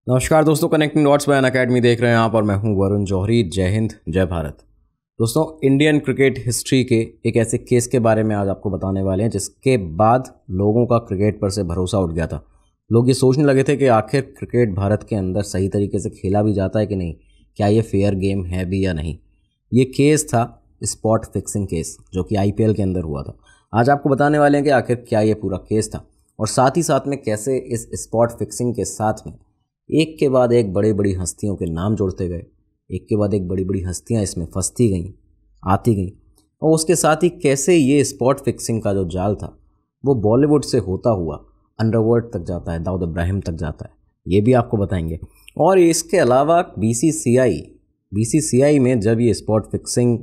नमस्कार दोस्तों, connecting dots bye Unacademy देख रहे हैं आप और मैं हूं वरुण जौहरी। जय हिंद, जय भारत। दोस्तों, इंडियन क्रिकेट हिस्ट्री के एक ऐसे केस के बारे में आज आपको बताने वाले हैं जिसके बाद लोगों का क्रिकेट पर से भरोसा उठ गया था। लोग ये सोचने लगे थे कि आखिर क्रिकेट भारत के अंदर सही तरीके से खेला भी जाता है कि नहीं, क्या ये फेयर गेम है भी या नहीं। ये केस था स्पॉट फिक्सिंग केस, जो कि IPL के अंदर हुआ था। आज आपको बताने वाले हैं कि आखिर क्या ये पूरा केस था और साथ ही साथ में कैसे इस स्पॉट फिक्सिंग के साथ में एक के बाद एक बड़ी बड़ी हस्तियों के नाम जोड़ते गए, एक के बाद एक बड़ी बड़ी हस्तियां इसमें फंसती गईं, आती गईं, और उसके साथ ही कैसे ये स्पॉट फिक्सिंग का जो जाल था वो बॉलीवुड से होता हुआ अंडरवर्ल्ड तक जाता है, दाऊद इब्राहिम तक जाता है, ये भी आपको बताएंगे। और इसके अलावा BCCI में जब ये स्पॉट फिक्सिंग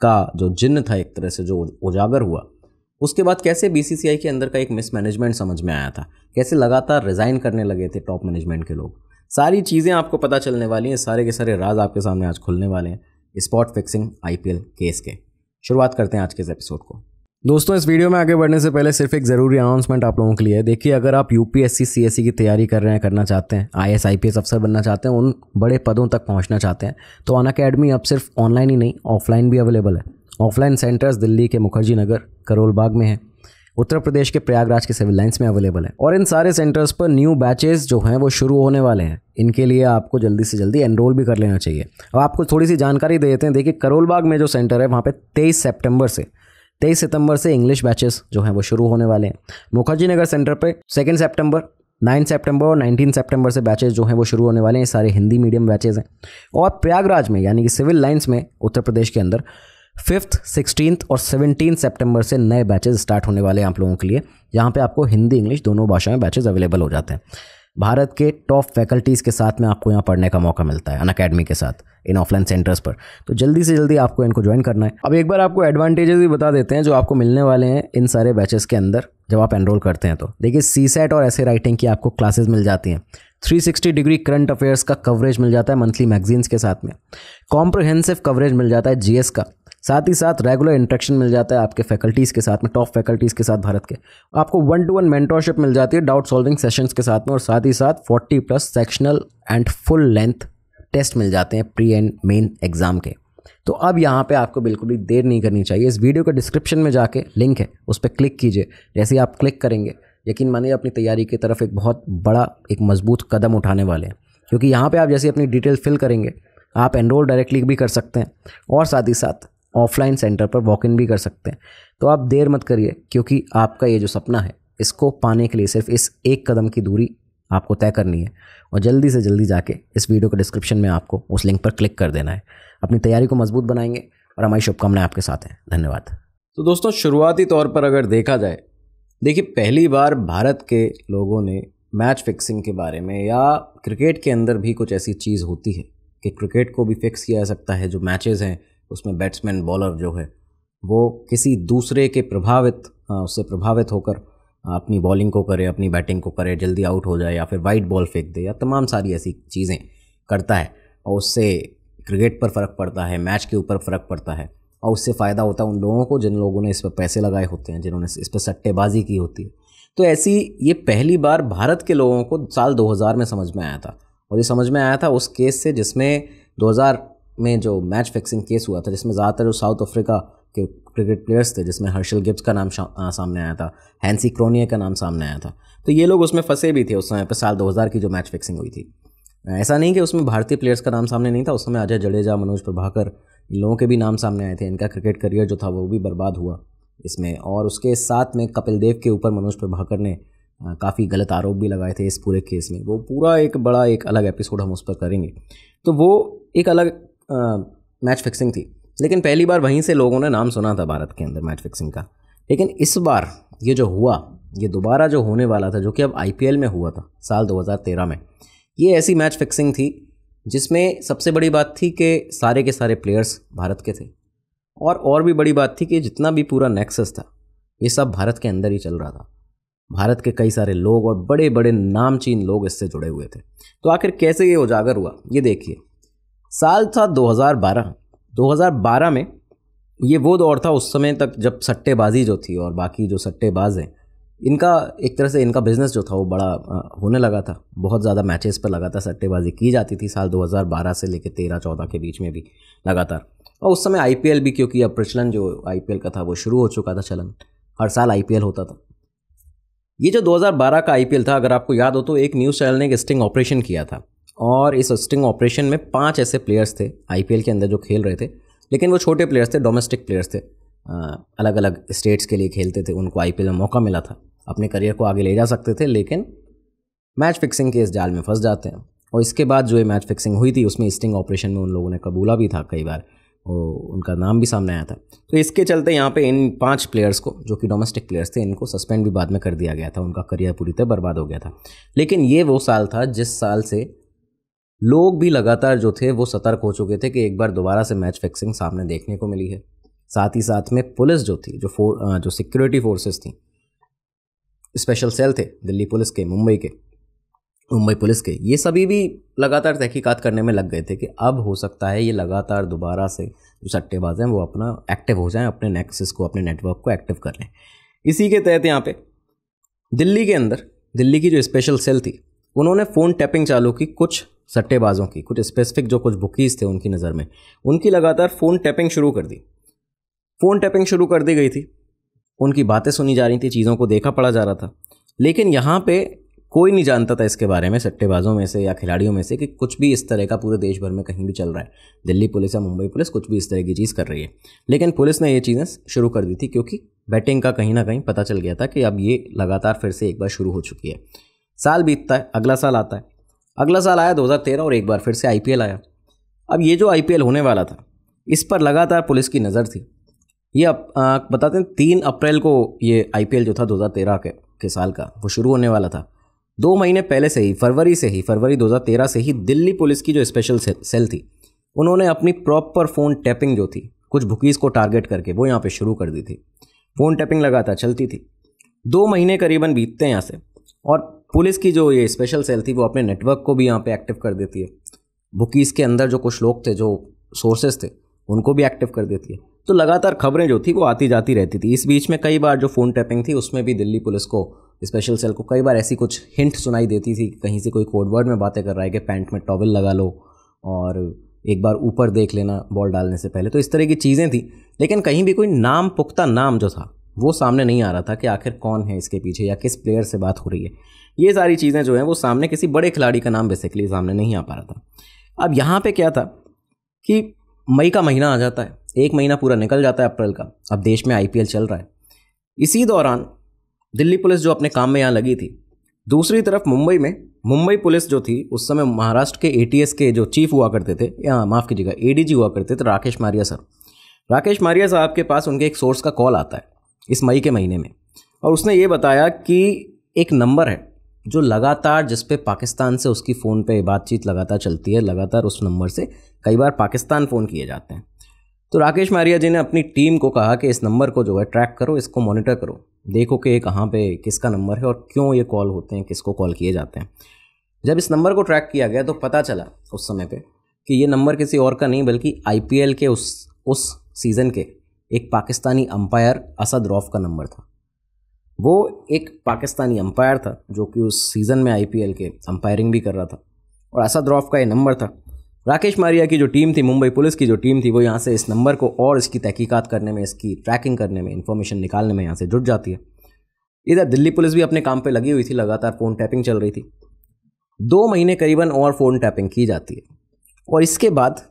का जो जिन्न था एक तरह से जो उजागर हुआ, उसके बाद कैसे BCCI के अंदर का एक मिसमैनेजमेंट समझ में आया था, कैसे लगातार रिज़ाइन करने लगे थे टॉप मैनेजमेंट के लोग। सारी चीज़ें आपको पता चलने वाली हैं, सारे के सारे राज आपके सामने आज खुलने वाले हैं स्पॉट फिक्सिंग IPL केस के। शुरुआत करते हैं आज के इस एपिसोड को। दोस्तों, इस वीडियो में आगे बढ़ने से पहले सिर्फ एक ज़रूरी अनाउंसमेंट आप लोगों के लिए है। देखिए, अगर आप UPSC CSE की तैयारी कर रहे हैं, करना चाहते हैं, IAS IPS अफसर बनना चाहते हैं, उन बड़े पदों तक पहुंचना चाहते हैं, तो अनअकैडमी अब सिर्फ ऑनलाइन ही नहीं ऑफलाइन भी अवेलेबल है। ऑफलाइन सेंटर्स दिल्ली के मुखर्जी नगर करोल बाग में है, उत्तर प्रदेश के प्रयागराज के सिविल लाइंस में अवेलेबल है, और इन सारे सेंटर्स पर न्यू बैचेस जो हैं वो शुरू होने वाले हैं। इनके लिए आपको जल्दी से जल्दी एनरोल भी कर लेना चाहिए। अब आपको थोड़ी सी जानकारी दे देते हैं। देखिए, करोल बाग में जो सेंटर है वहाँ पे 23 सितंबर से इंग्लिश बैचेस जो हैं वो शुरू होने वाले हैं। मुखर्जी नगर सेंटर पे 2 सितंबर, 9 सितंबर और 19 सितंबर से बैचेस जो हैं वो शुरू होने वाले हैं। सारे हिंदी मीडियम बैचेस हैं। और प्रयागराज में यानी कि सिविल लाइंस में उत्तर प्रदेश के अंदर 5th, 16th और 17 सितंबर से नए बैचेस स्टार्ट होने वाले हैं आप लोगों के लिए। यहाँ पे आपको हिंदी इंग्लिश दोनों भाषा में बैचेस अवेलेबल हो जाते हैं। भारत के टॉप फैकल्टीज़ के साथ में आपको यहाँ पढ़ने का मौका मिलता है अनअकैडमी के साथ इन ऑफलाइन सेंटर्स पर। तो जल्दी से जल्दी आपको इनको ज्वाइन करना है। अब एक बार आपको एडवांटेजेस भी बता देते हैं जो आपको मिलने वाले हैं इन सारे बैचेस के अंदर जब आप एनरोल करते हैं। तो देखिए, CSAT और ऐसे राइटिंग की आपको क्लासेस मिल जाती हैं। 360 डिग्री करंट अफेयर्स का कवरेज मिल जाता है मंथली मैगजीन्स के साथ में। कॉम्प्रहेंसिव कवरेज मिल जाता है GS का। साथ ही साथ रेगुलर इंटरेक्शन मिल जाता है आपके फैकल्टीज़ के साथ में, टॉप फैकल्टीज़ के साथ भारत के। आपको 1-to-1 मेंटरशिप मिल जाती है डाउट सॉल्विंग सेशंस के साथ में, और साथ ही साथ 40+ sectional and full length test मिल जाते हैं प्री एंड मेन एग्जाम के। तो अब यहाँ पे आपको बिल्कुल भी देर नहीं करनी चाहिए। इस वीडियो के डिस्क्रिप्शन में जाके लिंक है, उस पर क्लिक कीजिए। जैसे ही आप क्लिक करेंगे, यकीन मानिए अपनी तैयारी की तरफ एक बहुत बड़ा एक मजबूत कदम उठाने वाले हैं, क्योंकि यहाँ पे आप जैसे अपनी डिटेल फिल करेंगे आप एनरोल डायरेक्टली भी कर सकते हैं और साथ ही साथ ऑफलाइन सेंटर पर वॉक इन भी कर सकते हैं। तो आप देर मत करिए, क्योंकि आपका ये जो सपना है इसको पाने के लिए सिर्फ इस एक कदम की दूरी आपको तय करनी है, और जल्दी से जल्दी जाके इस वीडियो के डिस्क्रिप्शन में आपको उस लिंक पर क्लिक कर देना है। अपनी तैयारी को मजबूत बनाएंगे और हमारी शुभकामनाएं आपके साथ हैं। धन्यवाद। तो दोस्तों, शुरुआती तौर पर अगर देखा जाए, देखिए, पहली बार भारत के लोगों ने मैच फिक्सिंग के बारे में, या क्रिकेट के अंदर भी कुछ ऐसी चीज़ होती है कि क्रिकेट को भी फिक्स किया जा सकता है। जो मैचेस हैं उसमें बैट्समैन बॉलर जो है वो किसी दूसरे के उससे प्रभावित होकर अपनी बॉलिंग को करे, अपनी बैटिंग को करे, जल्दी आउट हो जाए, या फिर वाइड बॉल फेंक दे, या तमाम सारी ऐसी चीज़ें करता है, और उससे क्रिकेट पर फ़र्क पड़ता है, मैच के ऊपर फ़र्क पड़ता है, और उससे फ़ायदा होता है उन लोगों को जिन लोगों ने इस पर पैसे लगाए होते हैं, जिन्होंने इस पर सट्टेबाजी की होती है। तो ऐसी ये पहली बार भारत के लोगों को साल 2000 में समझ में आया था, और ये समझ में आया था उस केस से जिसमें 2000 में जो मैच फिक्सिंग केस हुआ था, जिसमें ज़्यादातर जो साउथ अफ्रीका के क्रिकेट प्लेयर्स थे, जिसमें हर्षल गिब्स का नाम सामने आया था, हैंसी क्रोनिया का नाम सामने आया था। तो ये लोग उसमें फंसे भी थे उस समय पर, साल 2000 की जो मैच फिक्सिंग हुई थी। ऐसा नहीं कि उसमें भारतीय प्लेयर्स का नाम सामने नहीं था, उस समय अजय जडेजा, मनोज प्रभाकर, इन लोगों के भी नाम सामने आए थे। इनका क्रिकेट करियर जो था वो भी बर्बाद हुआ इसमें, और उसके साथ में कपिल देव के ऊपर मनोज प्रभाकर ने काफ़ी गलत आरोप भी लगाए थे इस पूरे केस में। वो पूरा एक बड़ा एक अलग एपिसोड हम उस पर करेंगे। तो वो एक अलग मैच फिक्सिंग थी, लेकिन पहली बार वहीं से लोगों ने नाम सुना था भारत के अंदर मैच फिक्सिंग का। लेकिन इस बार ये जो हुआ, ये दोबारा जो होने वाला था, जो कि अब IPL में हुआ था साल 2013 में, ये ऐसी मैच फिक्सिंग थी जिसमें सबसे बड़ी बात थी कि सारे के सारे प्लेयर्स भारत के थे, और भी बड़ी बात थी कि जितना भी पूरा नेक्सस था ये सब भारत के अंदर ही चल रहा था। भारत के कई सारे लोग और बड़े बड़े नामचीन लोग इससे जुड़े हुए थे। तो आखिर कैसे ये उजागर हुआ, ये देखिए। साल था 2012 में ये वो दौर था उस समय तक जब सट्टेबाजी जो थी और बाकी जो सट्टेबाज हैं इनका एक तरह से इनका बिजनेस जो था वो बड़ा होने लगा था, बहुत ज़्यादा मैचेस पर लगातार सट्टेबाजी की जाती थी साल 2012 से लेकर 13-14 के बीच में भी लगातार। और उस समय आईपीएल भी, क्योंकि अब प्रचलन जो आईपीएल का था वो शुरू हो चुका था, चलन हर साल आईपीएल होता था। ये जो 2012 का आईपीएल था, अगर आपको याद हो तो एक न्यूज़ चैनल ने एक स्टिंग ऑपरेशन किया था, और इस स्टिंग ऑपरेशन में 5 ऐसे प्लेयर्स थे आईपीएल के अंदर जो खेल रहे थे, लेकिन वो छोटे प्लेयर्स थे, डोमेस्टिक प्लेयर्स थे, अलग अलग स्टेट्स के लिए खेलते थे। उनको आईपीएल में मौका मिला था, अपने करियर को आगे ले जा सकते थे, लेकिन मैच फिक्सिंग के इस जाल में फंस जाते हैं। और इसके बाद जो ये मैच फिक्सिंग हुई थी उसमें स्टिंग ऑपरेशन में उन लोगों ने कबूला भी था कई बार, उनका नाम भी सामने आया था। तो इसके चलते यहाँ पे इन 5 प्लेयर्स को, जो कि डोमेस्टिक प्लेयर्स थे, इनको सस्पेंड भी बाद में कर दिया गया था, उनका करियर पूरी तरह बर्बाद हो गया था। लेकिन ये वो साल था जिस साल से लोग भी लगातार जो थे वो सतर्क हो चुके थे कि एक बार दोबारा से मैच फिक्सिंग सामने देखने को मिली है। साथ ही साथ में पुलिस जो थी, जो सिक्योरिटी फोर्सेस थी, स्पेशल सेल थे दिल्ली पुलिस के, मुंबई पुलिस के, ये सभी भी लगातार तहकीकात करने में लग गए थे कि अब हो सकता है ये लगातार दोबारा से जो सट्टेबाज हैं वो अपना एक्टिव हो जाएं, अपने नेक्सस को, अपने नेटवर्क को एक्टिव कर लें। इसी के तहत यहाँ पे दिल्ली के अंदर, दिल्ली की जो स्पेशल सेल थी, उन्होंने फ़ोन टैपिंग चालू की कुछ सट्टेबाजों की, कुछ स्पेसिफिक जो कुछ बुकीज़ थे उनकी नज़र में, उनकी लगातार फ़ोन टैपिंग शुरू कर दी। फ़ोन टैपिंग शुरू कर दी गई थी, उनकी बातें सुनी जा रही थी, चीज़ों को देखा पड़ा जा रहा था, लेकिन यहाँ पे कोई नहीं जानता था इसके बारे में, सट्टेबाजों में से या खिलाड़ियों में से, कि कुछ भी इस तरह का पूरे देश भर में कहीं भी चल रहा है। दिल्ली पुलिस या मुंबई पुलिस कुछ भी इस तरह की चीज़ कर रही है, लेकिन पुलिस ने ये चीज़ें शुरू कर दी थी, क्योंकि बैटिंग का कहीं ना कहीं पता चल गया था कि अब ये लगातार फिर से एक बार शुरू हो चुकी है। साल बीतता है, अगला साल आता है, अगला साल आया 2013, और एक बार फिर से आईपीएल आया। अब ये जो आईपीएल होने वाला था, इस पर लगातार पुलिस की नज़र थी। ये बताते हैं 3 अप्रैल को ये आईपीएल जो था 2013 के साल का, वो शुरू होने वाला था। 2 महीने पहले से ही, फरवरी 2013 से ही दिल्ली पुलिस की जो स्पेशल सेल थी, उन्होंने अपनी प्रॉपर फ़ोन टैपिंग जो थी, कुछ बुकीज़ को टारगेट करके, वो यहाँ पे शुरू कर दी थी। फ़ोन टैपिंग लगातार चलती थी। 2 महीने करीबन बीतते हैं यहाँ से, और पुलिस की जो ये स्पेशल सेल थी वो अपने नेटवर्क को भी यहाँ पे एक्टिव कर देती है। बुकीज़ के अंदर जो कुछ लोग थे, जो सोर्सेज थे, उनको भी एक्टिव कर देती है। तो लगातार खबरें जो थी वो आती जाती रहती थी। इस बीच में कई बार जो फ़ोन टैपिंग थी उसमें भी दिल्ली पुलिस को, स्पेशल सेल को कई बार ऐसी कुछ हिंट सुनाई देती थी, कहीं से कोई कोड वर्ड में बातें कर रहा है कि पैंट में टॉवल लगा लो और एक बार ऊपर देख लेना बॉल डालने से पहले। तो इस तरह की चीज़ें थी, लेकिन कहीं भी कोई नाम, पुख्ता नाम जो था वो सामने नहीं आ रहा था कि आखिर कौन है इसके पीछे या किस प्लेयर से बात हो रही है। ये सारी चीज़ें जो हैं वो सामने, किसी बड़े खिलाड़ी का नाम बेसिकली सामने नहीं आ पा रहा था। अब यहाँ पे क्या था कि मई का महीना आ जाता है, 1 महीना पूरा निकल जाता है अप्रैल का, अब देश में आईपीएल चल रहा है। इसी दौरान दिल्ली पुलिस जो अपने काम में यहाँ लगी थी, दूसरी तरफ मुंबई में मुंबई पुलिस जो थी, उस समय महाराष्ट्र के एटीएस के जो चीफ हुआ करते थे, या माफ़ कीजिएगा एडीजी हुआ करते थे, राकेश मारिया सर। राकेश मारिया साहब के पास उनके एक सोर्स का कॉल आता है इस मई के महीने में, और उसने ये बताया कि एक नंबर है जो लगातार, जिस पे पाकिस्तान से उसकी फ़ोन पे बातचीत लगातार चलती है, लगातार उस नंबर से कई बार पाकिस्तान फ़ोन किए जाते हैं। तो राकेश मारिया जी ने अपनी टीम को कहा कि इस नंबर को जो है ट्रैक करो, इसको मॉनिटर करो, देखो कि कहाँ पे किसका नंबर है और क्यों ये कॉल होते हैं, किसको कॉल किए जाते हैं। जब इस नंबर को ट्रैक किया गया तो पता चला उस समय पे कि ये नंबर किसी और का नहीं बल्कि आईपीएल के उस सीज़न के एक पाकिस्तानी अंपायर असद रौफ का नंबर था। वो एक पाकिस्तानी अंपायर था जो कि उस सीज़न में आईपीएल के अंपायरिंग भी कर रहा था, और असद रौफ का ये नंबर था। राकेश मारिया की जो टीम थी, मुंबई पुलिस की जो टीम थी, वो यहाँ से इस नंबर को और इसकी तहकीकात करने में, इसकी ट्रैकिंग करने में, इन्फॉर्मेशन निकालने में यहाँ से जुट जाती है। इधर दिल्ली पुलिस भी अपने काम पे लगी हुई थी, लगातार फ़ोन टैपिंग चल रही थी। 2 महीने करीबन और फ़ोन टैपिंग की जाती है, और इसके बाद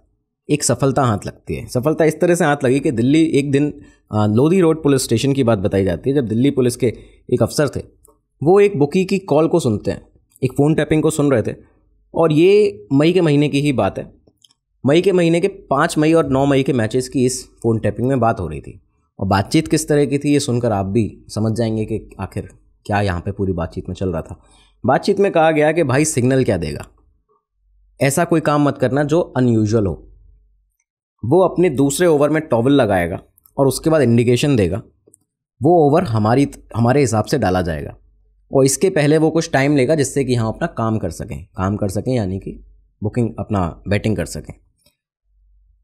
एक सफलता हाथ लगती है। सफलता इस तरह से हाथ लगी कि दिल्ली, एक दिन लोधी रोड पुलिस स्टेशन की बात बताई जाती है, जब दिल्ली पुलिस के एक अफसर थे, वो एक बुकी की कॉल को सुनते हैं, एक फ़ोन टैपिंग को सुन रहे थे, और ये मई के महीने की ही बात है। मई के महीने के 5 मई और 9 मई के मैचेस की इस फ़ोन टैपिंग में बात हो रही थी, और बातचीत किस तरह की थी ये सुनकर आप भी समझ जाएंगे कि आखिर क्या यहाँ पे पूरी बातचीत में चल रहा था। बातचीत में कहा गया कि भाई सिग्नल क्या देगा, ऐसा कोई काम मत करना जो अनयूजुअल हो। वो अपने दूसरे ओवर में टॉवल लगाएगा और उसके बाद इंडिकेशन देगा, वो ओवर हमारे हिसाब से डाला जाएगा, और इसके पहले वो कुछ टाइम लेगा जिससे कि हम अपना काम कर सकें यानी कि बुकिंग, अपना बैटिंग कर सकें।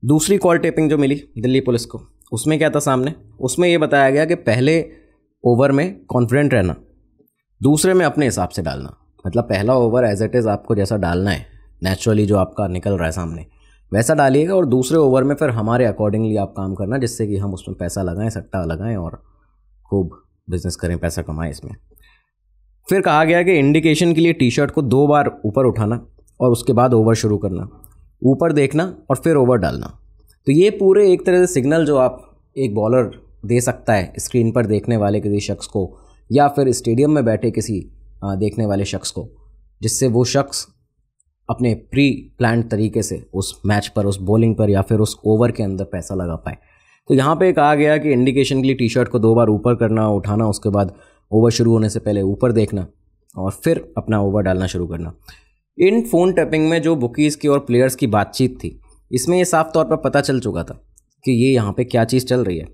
दूसरी कॉल टेपिंग जो मिली दिल्ली पुलिस को, उसमें क्या था सामने, उसमें ये बताया गया कि पहले ओवर में कॉन्फिडेंट रहना, दूसरे में अपने हिसाब से डालना, मतलब पहला ओवर एज इट इज़ आपको जैसा डालना है नेचुरली जो आपका निकल रहा है सामने वैसा डालिएगा, और दूसरे ओवर में फिर हमारे अकॉर्डिंगली आप काम करना, जिससे कि हम उसमें पैसा लगाएं, सट्टा लगाएं और खूब बिजनेस करें, पैसा कमाएं इसमें। फिर कहा गया कि इंडिकेशन के लिए टी शर्ट को 2 बार ऊपर उठाना और उसके बाद ओवर शुरू करना, ऊपर देखना और फिर ओवर डालना। तो ये पूरे एक तरह से सिग्नल जो आप एक बॉलर दे सकता है स्क्रीन पर देखने वाले किसी शख्स को या फिर स्टेडियम में बैठे किसी देखने वाले शख्स को, जिससे वो शख्स अपने प्री प्लान तरीके से उस मैच पर, उस बॉलिंग पर या फिर उस ओवर के अंदर पैसा लगा पाए। तो यहाँ पे कहा गया कि इंडिकेशन के लिए टी शर्ट को 2 बार ऊपर करना, उठाना, उसके बाद ओवर शुरू होने से पहले ऊपर देखना और फिर अपना ओवर डालना शुरू करना। इन फ़ोन टैपिंग में जो बुकीज़ की और प्लेयर्स की बातचीत थी, इसमें ये साफ तौर पर पता चल चुका था कि ये यहाँ पे क्या चीज़ चल रही है।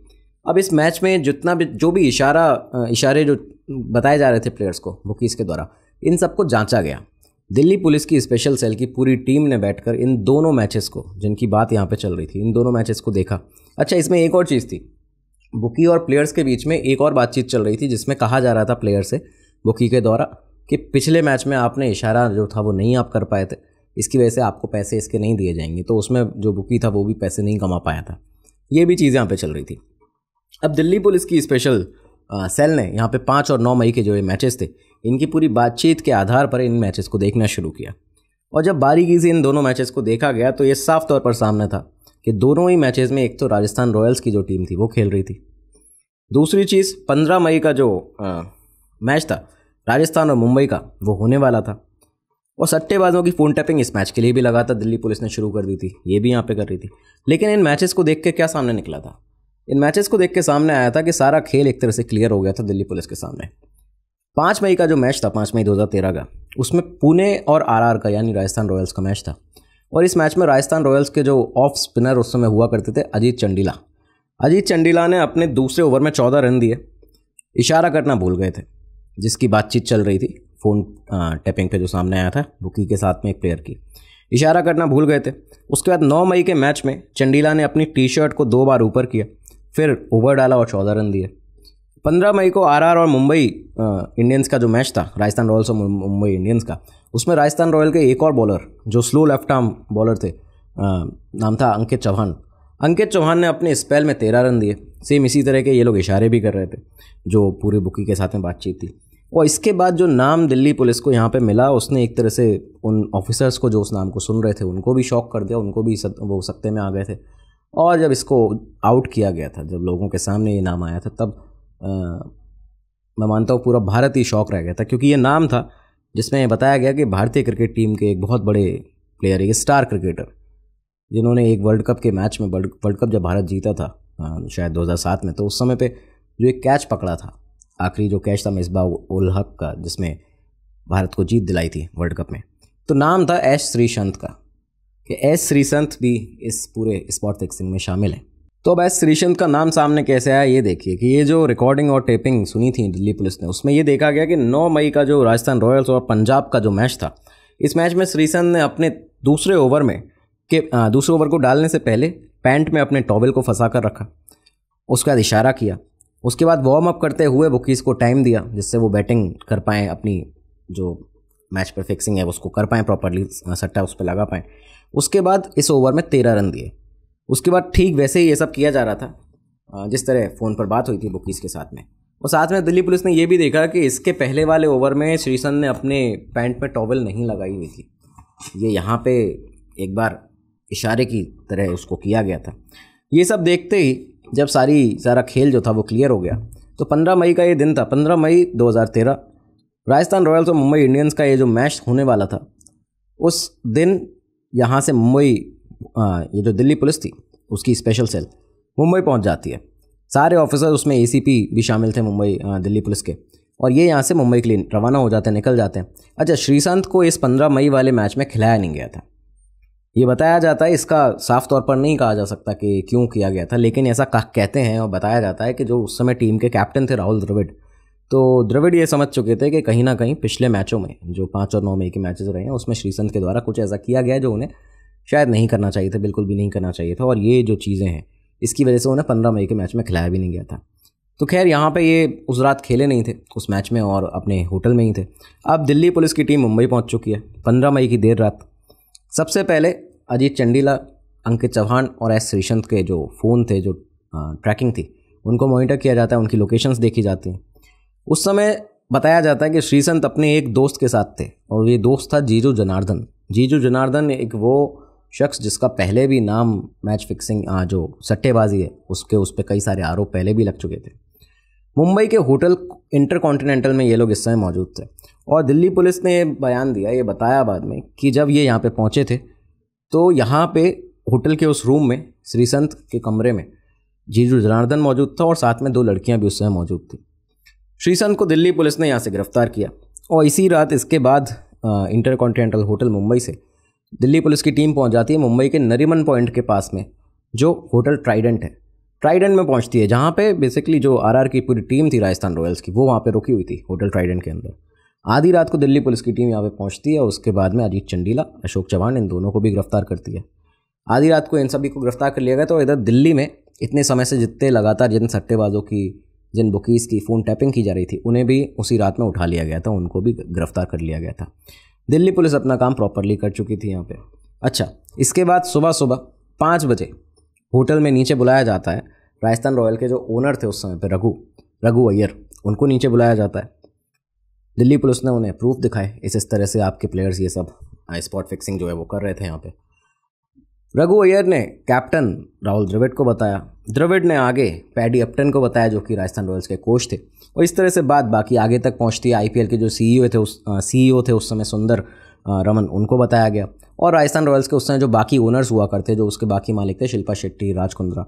अब इस मैच में जितना भी जो भी इशारे जो बताए जा रहे थे प्लेयर्स को बुकीज़ के द्वारा, इन सबको जांचा गया। दिल्ली पुलिस की स्पेशल सेल की पूरी टीम ने बैठकर इन दोनों मैचेस को, जिनकी बात यहाँ पे चल रही थी, इन दोनों मैचेस को देखा। अच्छा, इसमें एक और चीज़ थी, बुकी और प्लेयर्स के बीच में एक और बातचीत चल रही थी, जिसमें कहा जा रहा था प्लेयर से बुकी के द्वारा कि पिछले मैच में आपने इशारा जो था वो नहीं आप कर पाए थे, इसकी वजह से आपको पैसे इसके नहीं दिए जाएंगे। तो उसमें जो बुकी था वो भी पैसे नहीं कमा पाया था। ये भी चीज़ें यहाँ पे चल रही थी। अब दिल्ली पुलिस की स्पेशल सेल ने यहाँ पे 5 और 9 मई के जो ये मैचेस थे, इनकी पूरी बातचीत के आधार पर इन मैचेस को देखना शुरू किया। और जब बारीकी से इन दोनों मैचेस को देखा गया तो ये साफ तौर पर सामने था कि दोनों ही मैचेस में एक तो राजस्थान रॉयल्स की जो टीम थी वो खेल रही थी, दूसरी चीज़ 15 मई का जो मैच था राजस्थान और मुंबई का, वो होने वाला था। और सट्टेबाजों की फ़ोन टैपिंग इस मैच के लिए भी लगातार दिल्ली पुलिस ने शुरू कर दी थी, ये भी यहाँ पे कर रही थी। लेकिन इन मैचेस को देख के क्या सामने निकला था? इन मैचेस को देख के सामने आया था कि सारा खेल एक तरह से क्लियर हो गया था दिल्ली पुलिस के सामने। 5 मई का जो मैच था, 5 मई 2013 का, उसमें पुणे और आरआर का यानी राजस्थान रॉयल्स का मैच था। और इस मैच में राजस्थान रॉयल्स के जो ऑफ स्पिनर उस समय हुआ करते थे, अजीत चंडीला ने अपने दूसरे ओवर में 14 रन दिए। इशारा करना भूल गए थे, जिसकी बातचीत चल रही थी फ़ोन टैपिंग पे जो सामने आया था बुकी के साथ में एक प्लेयर की, इशारा करना भूल गए थे। उसके बाद 9 मई के मैच में चंडीला ने अपनी टी शर्ट को 2 बार ऊपर किया, फिर ओवर डाला और 14 रन दिए। 15 मई को आरआर और मुंबई इंडियंस का जो मैच था, राजस्थान रॉयल्स और मुंबई इंडियंस का, उसमें राजस्थान रॉयल के एक और बॉलर जो स्लो लेफ्ट आर्म बॉलर थे, नाम था अंकित चौहान ने अपने स्पेल में 13 रन दिए। सेम इसी तरह के ये लोग इशारे भी कर रहे थे जो पूरे बुकी के साथ में बातचीत थी। और इसके बाद जो नाम दिल्ली पुलिस को यहाँ पे मिला, उसने एक तरह से उन ऑफिसर्स को जो उस नाम को सुन रहे थे उनको भी शॉक कर दिया, उनको भी वो सकते में आ गए थे। और जब इसको आउट किया गया था, जब लोगों के सामने ये नाम आया था, तब मैं मानता हूँ पूरा भारत ही शॉक रह गया था, क्योंकि ये नाम था जिसमें बताया गया कि भारतीय क्रिकेट टीम के एक बहुत बड़े प्लेयर, एक स्टार क्रिकेटर, जिन्होंने एक वर्ल्ड कप के मैच में, वर्ल्ड कप जब भारत जीता था शायद 2007 में, तो उस समय पे जो एक कैच पकड़ा था, आखिरी जो कैच था मिसबाह उल हक का, जिसमें भारत को जीत दिलाई थी वर्ल्ड कप में, तो नाम था एस श्रीसंत का, कि एस श्रीसंत भी इस पूरे स्पॉट फिक्सिंग में शामिल है। तो अब एस श्रीसंत का नाम सामने कैसे आया ये देखिए कि ये जो रिकॉर्डिंग और टेपिंग सुनी थी दिल्ली पुलिस ने, उसमें ये देखा गया कि 9 मई का जो राजस्थान रॉयल्स और पंजाब का जो मैच था, इस मैच में श्रीसंत ने अपने दूसरे ओवर को डालने से पहले पैंट में अपने टॉवेल को फंसा कर रखा, उसके बाद इशारा किया, उसके बाद वार्म अप करते हुए बुकीज़ को टाइम दिया जिससे वो बैटिंग कर पाएँ, अपनी जो मैच पर फिक्सिंग है उसको कर पाएँ प्रॉपरली, सट्टा उस पर लगा पाएँ। उसके बाद इस ओवर में 13 रन दिए। उसके बाद ठीक वैसे ही ये सब किया जा रहा था जिस तरह फ़ोन पर बात हुई थी बुकीज़ के साथ में। और साथ में दिल्ली पुलिस ने ये भी देखा कि इसके पहले वाले ओवर में श्रीसंत ने अपने पैंट में टॉवेल नहीं लगाई हुई थी, ये यहाँ पे एक बार इशारे की तरह उसको किया गया था। ये सब देखते ही जब सारा खेल जो था वो क्लियर हो गया, तो 15 मई का ये दिन था, 15 मई 2013, राजस्थान रॉयल्स और मुंबई इंडियंस का ये जो मैच होने वाला था, उस दिन यहाँ से मुंबई ये जो दिल्ली पुलिस थी उसकी स्पेशल सेल मुंबई पहुँच जाती है। सारे ऑफिसर, उसमें एसीपी भी शामिल थे मुंबई दिल्ली पुलिस के, और ये यहाँ से मुंबई के लिए रवाना हो जाते हैं, निकल जाते हैं। अच्छा, श्रीसंत को इस 15 मई वाले मैच में खिलाया नहीं गया था, ये बताया जाता है, इसका साफ तौर पर नहीं कहा जा सकता कि क्यों किया गया था, लेकिन ऐसा कहते हैं और बताया जाता है कि जो उस समय टीम के कैप्टन थे राहुल द्रविड़, तो द्रविड़ ये समझ चुके थे कि कहीं ना कहीं पिछले मैचों में जो 5 और 9 मई के मैचेस रहे हैं उसमें श्रीसंत के द्वारा कुछ ऐसा किया गया जो उन्हें शायद नहीं करना चाहिए था, बिल्कुल भी नहीं करना चाहिए था। और ये जो चीज़ें हैं इसकी वजह से उन्हें 15 मई के मैच में खिलाया भी नहीं गया था। तो खैर यहाँ पे ये उस रात खेले नहीं थे उस मैच में और अपने होटल में ही थे। अब दिल्ली पुलिस की टीम मुंबई पहुँच चुकी है 15 मई की देर रात। सबसे पहले अजीत चंडीला, अंकित चौहान और एस श्रीसंत के जो फ़ोन थे, जो ट्रैकिंग थी, उनको मॉनिटर किया जाता है, उनकी लोकेशंस देखी जाती हैं। उस समय बताया जाता है कि श्रीसंत अपने एक दोस्त के साथ थे और ये दोस्त था जीजू जनार्दन। जीजू जनार्दन एक वो शख्स जिसका पहले भी नाम मैच फिक्सिंग जो सट्टेबाजी है उसके उस पर कई सारे आरोप पहले भी लग चुके थे। मुंबई के होटल इंटरकॉन्टिनेंटल में ये लोग इस समय मौजूद थे और दिल्ली पुलिस ने बयान दिया, ये बताया बाद में कि जब ये यहाँ पे पहुँचे थे तो यहाँ पे होटल के उस रूम में श्रीसंत के कमरे में जीजू जनार्दन मौजूद था और साथ में 2 लड़कियाँ भी उस समय मौजूद थी। श्रीसंत को दिल्ली पुलिस ने यहाँ से गिरफ्तार किया और इसी रात इसके बाद इंटरकॉन्टिनेंटल होटल मुंबई से दिल्ली पुलिस की टीम पहुँच जाती है मुंबई के नरीमन पॉइंट के पास में जो होटल ट्राइडेंट है। ट्राइडेंट में पहुंचती है जहां पे बेसिकली जो आरआर की पूरी टीम थी राजस्थान रॉयल्स की, वो वहां पे रुकी हुई थी होटल ट्राइडेंट के अंदर। आधी रात को दिल्ली पुलिस की टीम यहां पे पहुंचती है और उसके बाद में अजीत चंडीला, अशोक चौहान, इन दोनों को भी गिरफ्तार करती है। आधी रात को इन सभी को गिरफ्तार कर लिया गया। तो इधर दिल्ली में इतने समय से जितने लगातार जिन सट्टेबाजों की, जिन बुकीज़ की फ़ोन टैपिंग की जा रही थी, उन्हें भी उसी रात में उठा लिया गया था, उनको भी गिरफ्तार कर लिया गया था। दिल्ली पुलिस अपना काम प्रॉपरली कर चुकी थी यहाँ पर। अच्छा, इसके बाद सुबह सुबह 5 बजे होटल में नीचे बुलाया जाता है राजस्थान रॉयल के जो ओनर थे उस समय पे, रघु अय्यर, उनको नीचे बुलाया जाता है। दिल्ली पुलिस ने उन्हें प्रूफ दिखाए, इस तरह से आपके प्लेयर्स ये सब स्पॉट फिक्सिंग जो है वो कर रहे थे यहाँ पे। रघु अय्यर ने कैप्टन राहुल द्रविड़ को बताया, द्रविड़ ने आगे पैडी अपटन को बताया जो कि राजस्थान रॉयल्स के कोच थे, और इस तरह से बात बाकी आगे तक पहुँचती है। आईपीएल के जो सीईओ थे उस समय सुंदर रमन, उनको बताया गया, और राजस्थान रॉयल्स के उस समय जो बाकी ओनर्स हुआ करते, जो उसके बाकी मालिक थे, शिल्पा शेट्टी, राज कुंद्रा,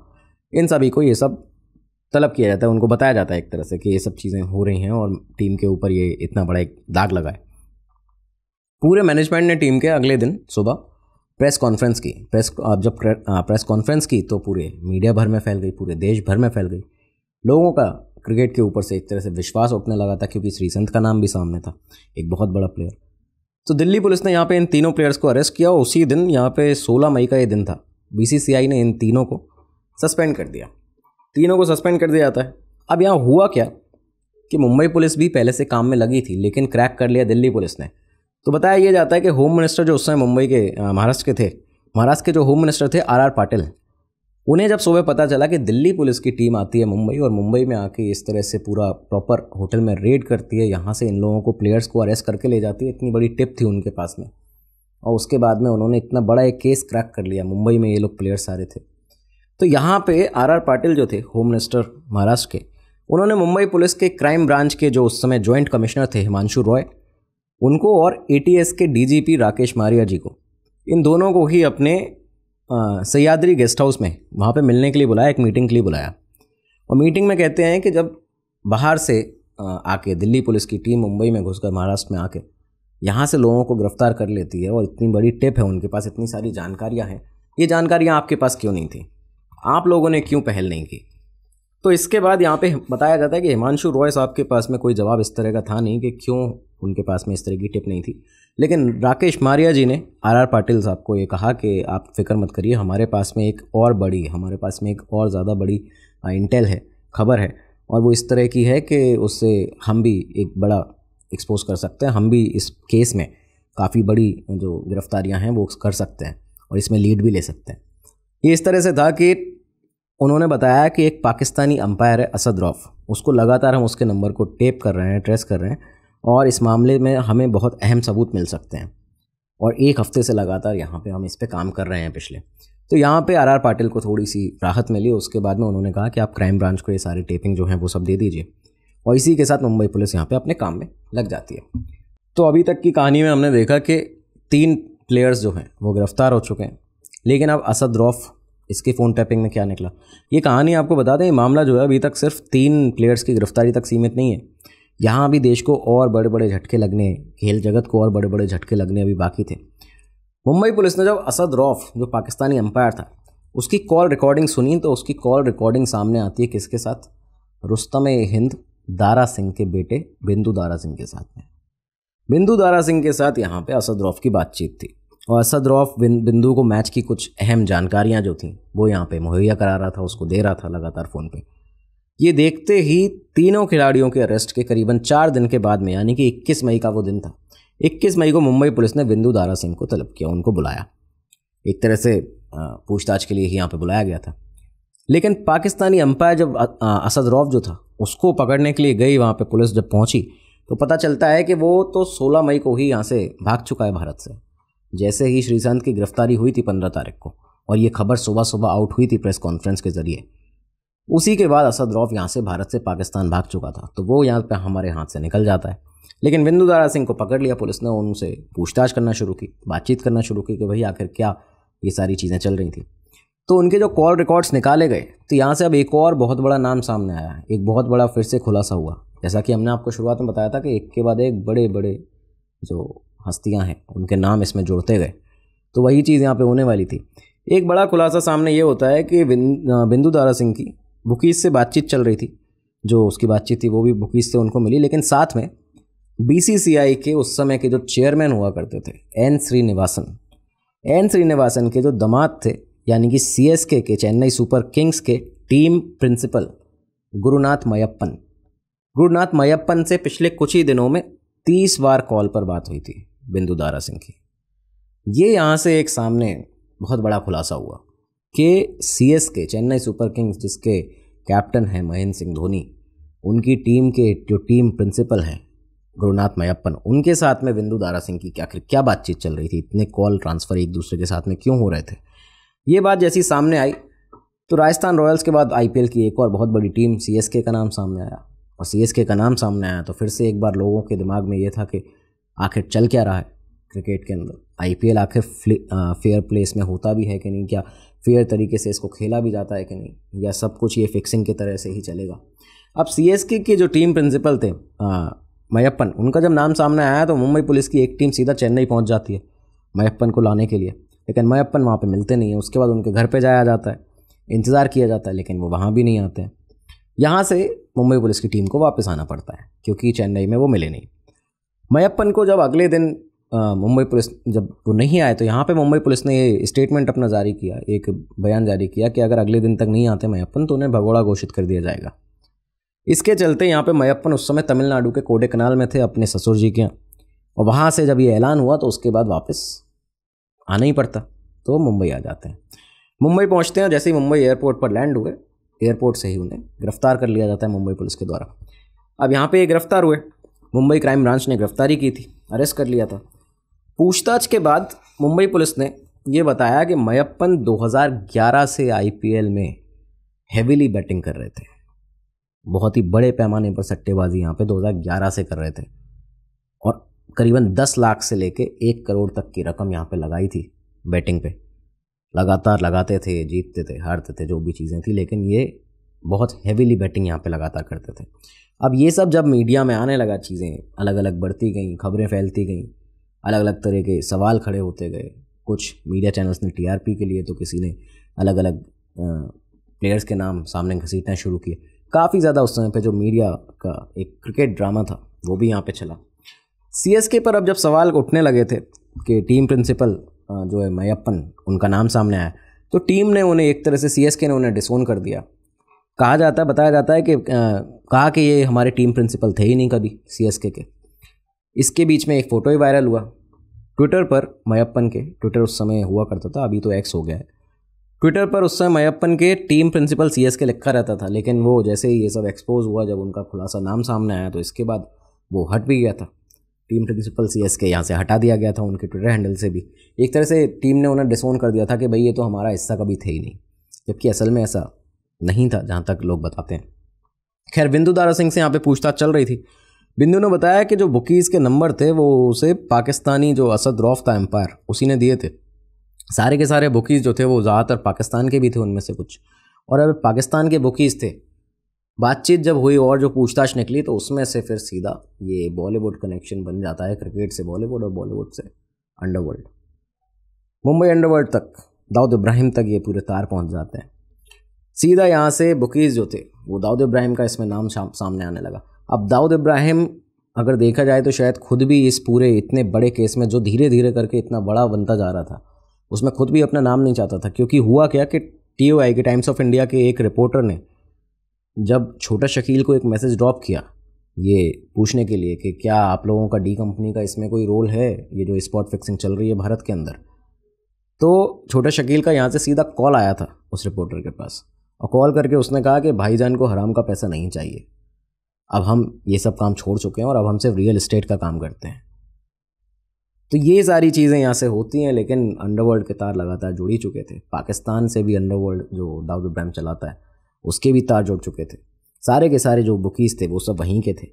इन सभी को ये सब तलब किया जाता है, उनको बताया जाता है एक तरह से कि ये सब चीज़ें हो रही हैं और टीम के ऊपर ये इतना बड़ा एक दाग लगा है। पूरे मैनेजमेंट ने टीम के अगले दिन सुबह प्रेस कॉन्फ्रेंस की। जब प्रेस कॉन्फ्रेंस की तो पूरे मीडिया भर में फैल गई, पूरे देश भर में फैल गई। लोगों का क्रिकेट के ऊपर से एक तरह से विश्वास उठने लगा था क्योंकि श्रीसंत का नाम भी सामने था, एक बहुत बड़ा प्लेयर। तो दिल्ली पुलिस ने यहाँ पे इन तीनों प्लेयर्स को अरेस्ट किया और उसी दिन यहाँ पे 16 मई का ये दिन था, बीसीसीआई ने इन तीनों को सस्पेंड कर दिया। तीनों को सस्पेंड कर दिया जाता है। अब यहाँ हुआ क्या कि मुंबई पुलिस भी पहले से काम में लगी थी लेकिन क्रैक कर लिया दिल्ली पुलिस ने। तो बताया यह जाता है कि होम मिनिस्टर जो उस समय मुंबई के महाराष्ट्र के थे, महाराष्ट्र के जो होम मिनिस्टर थे आर पाटिल, उन्हें जब सुबह पता चला कि दिल्ली पुलिस की टीम आती है मुंबई और मुंबई में आके इस तरह से पूरा प्रॉपर होटल में रेड करती है, यहाँ से इन लोगों को, प्लेयर्स को अरेस्ट करके ले जाती है, इतनी बड़ी टिप थी उनके पास में, और उसके बाद में उन्होंने इतना बड़ा एक केस क्रैक कर लिया। मुंबई में ये लोग प्लेयर्स सारे थे। तो यहाँ पे आर पाटिल जो थे होम मिनिस्टर महाराष्ट्र के, उन्होंने मुंबई पुलिस के क्राइम ब्रांच के जो उस समय जॉइंट कमिश्नर थे हिमांशु रॉय, उनको और एटीएस के डीजीपी राकेश मारिया जी को, इन दोनों को ही अपने सह्याद्री गेस्ट हाउस में वहाँ पे मिलने के लिए बुलाया, एक मीटिंग के लिए बुलाया। और मीटिंग में कहते हैं कि जब बाहर से आके दिल्ली पुलिस की टीम मुंबई में घुसकर महाराष्ट्र में आके यहाँ से लोगों को गिरफ्तार कर लेती है और इतनी बड़ी टिप है उनके पास, इतनी सारी जानकारियाँ हैं, ये जानकारियाँ आपके पास क्यों नहीं थी, आप लोगों ने क्यों पहल नहीं की। तो इसके बाद यहाँ पे बताया जाता है कि हिमांशु रॉय साहब के पास में कोई जवाब इस तरह का था नहीं कि क्यों उनके पास में इस तरह की टिप नहीं थी। लेकिन राकेश मारिया जी ने आर पाटिल साहब को ये कहा कि आप फिक्र मत करिए, हमारे पास में एक और ज़्यादा बड़ी इंटेल है, खबर है, और वो इस तरह की है कि उससे हम भी एक बड़ा एक्सपोज कर सकते हैं, हम भी इस केस में काफ़ी बड़ी जो गिरफ्तारियाँ हैं वो कर सकते हैं और इसमें लीड भी ले सकते हैं। ये इस तरह से था कि उन्होंने बताया कि एक पाकिस्तानी अंपायर है असद रौफ, उसको लगातार हम उसके नंबर को टेप कर रहे हैं, ट्रेस कर रहे हैं, और इस मामले में हमें बहुत अहम सबूत मिल सकते हैं, और 1 हफ्ते से लगातार यहाँ पे हम इस पे काम कर रहे हैं पिछले। तो यहाँ पे आर पाटिल को थोड़ी सी राहत मिली। उसके बाद में उन्होंने कहा कि आप क्राइम ब्रांच को ये सारी टेपिंग जो है वो सब दे दीजिए, और इसी के साथ मुंबई पुलिस यहाँ पर अपने काम में लग जाती है। तो अभी तक की कहानी में हमने देखा कि 3 प्लेयर्स जो हैं वो गिरफ्तार हो चुके हैं, लेकिन अब असद रौफ, इसके फ़ोन टैपिंग में क्या निकला, ये कहानी आपको बता दें। मामला जो है अभी तक सिर्फ 3 प्लेयर्स की गिरफ्तारी तक सीमित नहीं है, यहाँ अभी देश को और बड़े बड़े झटके लगने, खेल जगत को और बड़े बड़े झटके लगने अभी बाकी थे। मुंबई पुलिस ने जब असद रौफ जो पाकिस्तानी अंपायर था उसकी कॉल रिकॉर्डिंग सुनी, तो उसकी कॉल रिकॉर्डिंग सामने आती है किसके साथ, रुस्तम हिंद दारा सिंह के बेटे बिंदु दारा सिंह के साथ में। बिंदु दारा सिंह के साथ यहाँ पे असद रौफ की बातचीत थी, और असद रौफ बिंदु को मैच की कुछ अहम जानकारियाँ जो थी वो यहाँ पे मुहैया करा रहा था, उसको दे रहा था लगातार फ़ोन पे। ये देखते ही तीनों खिलाड़ियों के अरेस्ट के करीबन 4 दिन के बाद में, यानी कि 21 मई का वो दिन था, 21 मई को मुंबई पुलिस ने बिंदु दारा सिंह को तलब किया, उनको बुलाया, एक तरह से पूछताछ के लिए ही यहाँ पे बुलाया गया था। लेकिन पाकिस्तानी अंपायर जब असद रौफ जो था उसको पकड़ने के लिए गई, वहाँ पे पुलिस जब पहुँची तो पता चलता है कि वो तो 16 मई को ही यहाँ से भाग चुका है भारत से। जैसे ही श्रीसंत की गिरफ्तारी हुई थी 15 तारीख को, और ये खबर सुबह सुबह आउट हुई थी प्रेस कॉन्फ्रेंस के जरिए, उसी के बाद असद रौफ यहाँ से भारत से पाकिस्तान भाग चुका था, तो वो यहाँ पे हमारे हाथ से निकल जाता है। लेकिन बिंदु दारा सिंह को पकड़ लिया पुलिस ने, उनसे पूछताछ करना शुरू की, बातचीत करना शुरू की कि भाई आखिर क्या ये सारी चीज़ें चल रही थी। तो उनके जो कॉल रिकॉर्ड्स निकाले गए, तो यहाँ से अब एक और बहुत बड़ा नाम सामने आया, एक बहुत बड़ा फिर से खुलासा हुआ। जैसा कि हमने आपको शुरुआत में बताया था कि एक के बाद एक बड़े बड़े जो हस्तियाँ हैं उनके नाम इसमें जुड़ते गए, तो वही चीज़ यहाँ पे होने वाली थी। एक बड़ा खुलासा सामने ये होता है कि बिंदु दारा सिंह की बुकीज़ से बातचीत चल रही थी, जो उसकी बातचीत थी वो भी बुकीज़ से उनको मिली, लेकिन साथ में बीसीसीआई के उस समय के जो चेयरमैन हुआ करते थे एन श्रीनिवासन के जो दामाद थे, यानी कि सीएसके के, चेन्नई सुपर किंग्स के टीम प्रिंसिपल गुरुनाथ मयप्पन से पिछले कुछ ही दिनों में 30 बार कॉल पर बात हुई थी बिंदु दारा सिंह की। ये यहाँ से एक सामने बहुत बड़ा खुलासा हुआ कि सीएसके, चेन्नई सुपर किंग्स, जिसके कैप्टन हैं महेंद्र सिंह धोनी, उनकी टीम के जो टीम प्रिंसिपल हैं गुरुनाथ मयप्पन, उनके साथ में बिंदु दारा सिंह की क्या बातचीत चल रही थी, इतने कॉल ट्रांसफ़र एक दूसरे के साथ में क्यों हो रहे थे। ये बात जैसी सामने आई तो राजस्थान रॉयल्स के बाद आईपीएल की एक और बहुत बड़ी टीम सीएसके का नाम सामने आया, और सीएसके का नाम सामने आया तो फिर से एक बार लोगों के दिमाग में ये था कि आखिर चल क्या रहा है क्रिकेट के अंदर, आईपीएल आखिर फेयर प्लेस में होता भी है कि नहीं, क्या फेयर तरीके से इसको खेला भी जाता है कि नहीं, या सब कुछ ये फिक्सिंग की तरह से ही चलेगा। अब सीएसके के जो टीम प्रिंसिपल थे मयप्पन, उनका जब नाम सामने आया तो मुंबई पुलिस की एक टीम सीधा चेन्नई पहुंच जाती है मयप्पन को लाने के लिए, लेकिन मयप्पन वहाँ पे मिलते नहीं हैं। उसके बाद उनके घर पे जाया जाता है, इंतज़ार किया जाता है, लेकिन वो वहाँ भी नहीं आते हैं। यहाँ से मुंबई पुलिस की टीम को वापस आना पड़ता है क्योंकि चेन्नई में वो मिले नहीं। मयप्पन को जब अगले दिन मुंबई पुलिस जब वो नहीं आए तो यहाँ पे मुंबई पुलिस ने ये स्टेटमेंट अपना जारी किया, एक बयान जारी किया कि अगर अगले दिन तक नहीं आते मयप्पन तो उन्हें भगोड़ा घोषित कर दिया जाएगा। इसके चलते यहाँ पे मयप्पन उस समय तमिलनाडु के कोडेकनाल में थे अपने ससुर जी के यहाँ, और वहाँ से जब ये ऐलान हुआ तो उसके बाद वापस आना ही पड़ता, तो मुंबई आ जाते हैं। मुंबई पहुँचते हैं, जैसे ही मुंबई एयरपोर्ट पर लैंड हुए, एयरपोर्ट से ही उन्हें गिरफ्तार कर लिया जाता है मुंबई पुलिस के द्वारा। अब यहाँ पे ये गिरफ्तार हुए, मुंबई क्राइम ब्रांच ने गिरफ्तारी की थी, अरेस्ट कर लिया था। पूछताछ के बाद मुंबई पुलिस ने ये बताया कि मयप्पन 2011 से आईपीएल में हेवीली बैटिंग कर रहे थे, बहुत ही बड़े पैमाने पर सट्टेबाजी यहाँ पे 2011 से कर रहे थे, और करीबन 10 लाख से लेके 1 करोड़ तक की रकम यहाँ पे लगाई थी बैटिंग पे। लगातार लगाते थे, जीतते थे, हारते थे, जो भी चीज़ें थी, लेकिन ये बहुत हेवीली बैटिंग यहाँ पे लगातार करते थे। अब ये सब जब मीडिया में आने लगा, चीज़ें अलग अलग बढ़ती गई, खबरें फैलती गई, अलग अलग तरह के सवाल खड़े होते गए। कुछ मीडिया चैनल्स ने टीआरपी के लिए, तो किसी ने अलग अलग प्लेयर्स के नाम सामने घसीटना शुरू किए। काफ़ी ज़्यादा उस समय पे जो मीडिया का एक क्रिकेट ड्रामा था वो भी यहाँ पे चला। सीएसके पर अब जब सवाल उठने लगे थे कि टीम प्रिंसिपल जो है मयप्पन, उनका नाम सामने आया, तो टीम ने उन्हें एक तरह से, सीएसके ने उन्हें डिसोन कर दिया। कहा जाता है, बताया जाता है कि कहा कि ये हमारे टीम प्रिंसिपल थे ही नहीं कभी सीएसके के। इसके बीच में एक फ़ोटो ही वायरल हुआ ट्विटर पर मयप्पन के, ट्विटर उस समय हुआ करता था, अभी तो एक्स हो गया है। ट्विटर पर उस समय मयप्पन के टीम प्रिंसिपल सीएसके लिखा रहता था, लेकिन वो जैसे ही ये सब एक्सपोज हुआ, जब उनका खुलासा नाम सामने आया, तो इसके बाद वो हट भी गया था। टीम प्रिंसिपल सीएसके यहाँ से हटा दिया गया था उनके ट्विटर हैंडल से भी। एक तरह से टीम ने उन्हें डिसोन कर दिया था कि भाई ये तो हमारा हिस्सा कभी थे ही नहीं, जबकि असल में ऐसा नहीं था जहाँ तक लोग बताते हैं। खैर, बिंदु दारा सिंह से यहाँ पे पूछताछ चल रही थी। बिंदु ने बताया कि जो बुकीज़ के नंबर थे वो उसे पाकिस्तानी जो असद रौफ था एम्पायर, उसी ने दिए थे। सारे के सारे बुकीज़ जो थे वो ज़्यादातर पाकिस्तान के भी थे उनमें से कुछ, और अब पाकिस्तान के बुकीज़ थे। बातचीत जब हुई और जो पूछताछ निकली तो उसमें से फिर सीधा ये बॉलीवुड कनेक्शन बन जाता है, क्रिकेट से बॉलीवुड और बॉलीवुड से अंडरवर्ल्ड, मुंबई अंडरवर्ल्ड तक, दाऊद इब्राहिम तक ये पूरे तार पहुंच जाते हैं। सीधा यहाँ से बुकीज़ जो थे वो दाऊद इब्राहिम का इसमें नाम सामने आने लगा। अब दाऊद इब्राहिम अगर देखा जाए तो शायद खुद भी इस पूरे इतने बड़े केस में, जो धीरे धीरे करके इतना बड़ा बनता जा रहा था, उसमें खुद भी अपना नाम नहीं चाहता था। क्योंकि हुआ क्या कि टीओआई के, टाइम्स ऑफ इंडिया के एक रिपोर्टर ने जब छोटा शकील को एक मैसेज ड्रॉप किया ये पूछने के लिए कि क्या आप लोगों का डी कंपनी का इसमें कोई रोल है, ये जो स्पॉट फिक्सिंग चल रही है भारत के अंदर, तो छोटा शकील का यहाँ से सीधा कॉल आया था उस रिपोर्टर के पास, और कॉल करके उसने कहा कि भाईजान को हराम का पैसा नहीं चाहिए, अब हम ये सब काम छोड़ चुके हैं और अब हम सिर्फ रियल एस्टेट का काम करते हैं। तो ये सारी चीज़ें यहाँ से होती हैं, लेकिन अंडरवर्ल्ड के तार लगातार जुड़ ही चुके थे। पाकिस्तान से भी अंडरवर्ल्ड जो दाऊद इब्राहिम चलाता है उसके भी तार जुड़ चुके थे। सारे के सारे जो बुकीज़ थे वो सब वहीं के थे।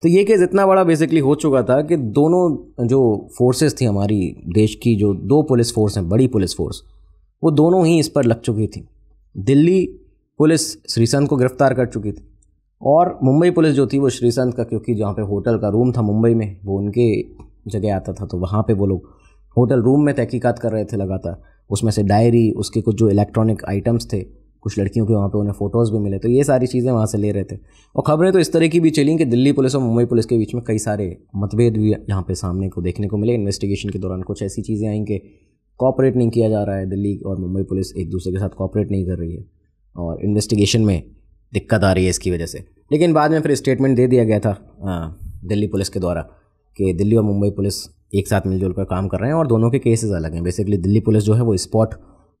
तो ये केस इतना बड़ा बेसिकली हो चुका था कि दोनों जो फोर्सेस थी हमारी देश की, जो दो पुलिस फोर्स हैं, बड़ी पुलिस फोर्स, वो दोनों ही इस पर लग चुकी थी। दिल्ली पुलिस श्रीसंत को गिरफ्तार कर चुकी थी, और मुंबई पुलिस जो थी वो श्रीसंत का, क्योंकि जहाँ पे होटल का रूम था मुंबई में वो उनके जगह आता था, तो वहाँ पे वो लोग होटल रूम में तहकीकात कर रहे थे लगातार। उसमें से डायरी, उसके कुछ जो इलेक्ट्रॉनिक आइटम्स थे, कुछ लड़कियों के वहाँ पे उन्हें फ़ोटोज़ भी मिले, तो ये सारी चीज़ें वहाँ से ले रहे थे। और खबरें तो इस तरह की भी चली कि दिल्ली पुलिस और मुंबई पुलिस के बीच में कई सारे मतभेद भी यहाँ पे सामने को देखने को मिले। इन्वेस्टिगेशन के दौरान कुछ ऐसी चीज़ें आई कि कॉपरेट नहीं किया जा रहा है, दिल्ली और मुंबई पुलिस एक दूसरे के साथ कॉपरेट नहीं कर रही है और इन्वेस्टिगेशन में दिक्कत आ रही है इसकी वजह से। लेकिन बाद में फिर स्टेटमेंट दे दिया गया था दिल्ली पुलिस के द्वारा कि दिल्ली और मुंबई पुलिस एक साथ मिलजुल कर काम कर रहे हैं और दोनों के केसेस अलग हैं। बेसिकली दिल्ली पुलिस जो है वो स्पॉट